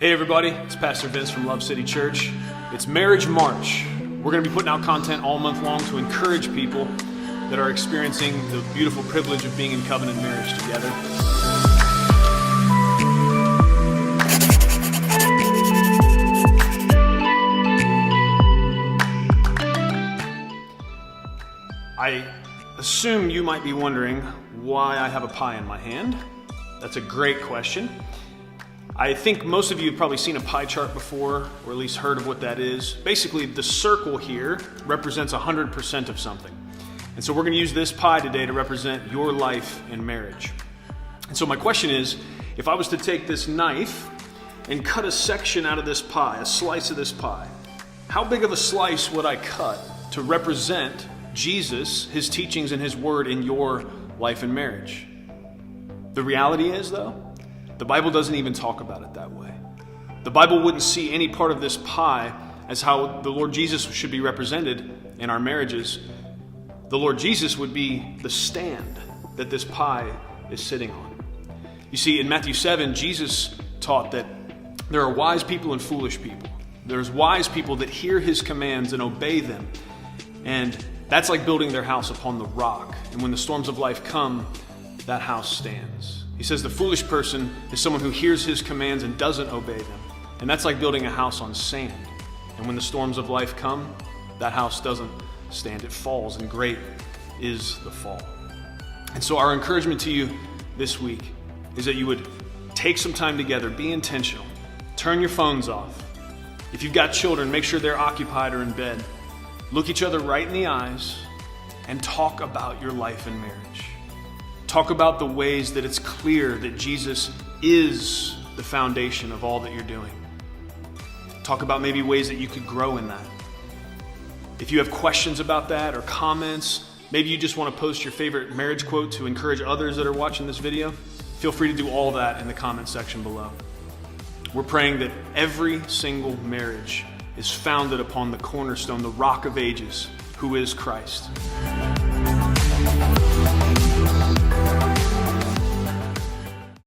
Hey everybody, it's Pastor Vince from Love City Church. It's Marriage March. We're going to be putting out content all month long to encourage people that are experiencing the beautiful privilege of being in covenant marriage together. I assume you might be wondering why I have a pie in my hand. That's a great question. I think most of you have probably seen a pie chart before, or at least heard of what that is. Basically, the circle here represents 100% of something. And so we're going to use this pie today to represent your life in marriage. And so my question is, if I was to take this knife and cut a section out of this pie, a slice of this pie, how big of a slice would I cut to represent Jesus, his teachings, and his word in your life and marriage? The reality is, though, the Bible doesn't even talk about it that way. The Bible wouldn't see any part of this pie as how the Lord Jesus should be represented in our marriages. The Lord Jesus would be the stand that this pie is sitting on. You see, in Matthew 7, Jesus taught that there are wise people and foolish people. There's wise people that hear his commands and obey them. And that's like building their house upon the rock. And when the storms of life come, that house stands. He says the foolish person is someone who hears his commands and doesn't obey them. And that's like building a house on sand. And when the storms of life come, that house doesn't stand. It falls, and great is the fall. And so our encouragement to you this week is that you would take some time together, be intentional, turn your phones off. If you've got children, make sure they're occupied or in bed. Look each other right in the eyes and talk about your life and marriage. Talk about the ways that it's clear that Jesus is the foundation of all that you're doing. Talk about maybe ways that you could grow in that. If you have questions about that or comments, maybe you just want to post your favorite marriage quote to encourage others that are watching this video, feel free to do all that in the comment section below. We're praying that every single marriage is founded upon the cornerstone, the rock of ages, who is Christ.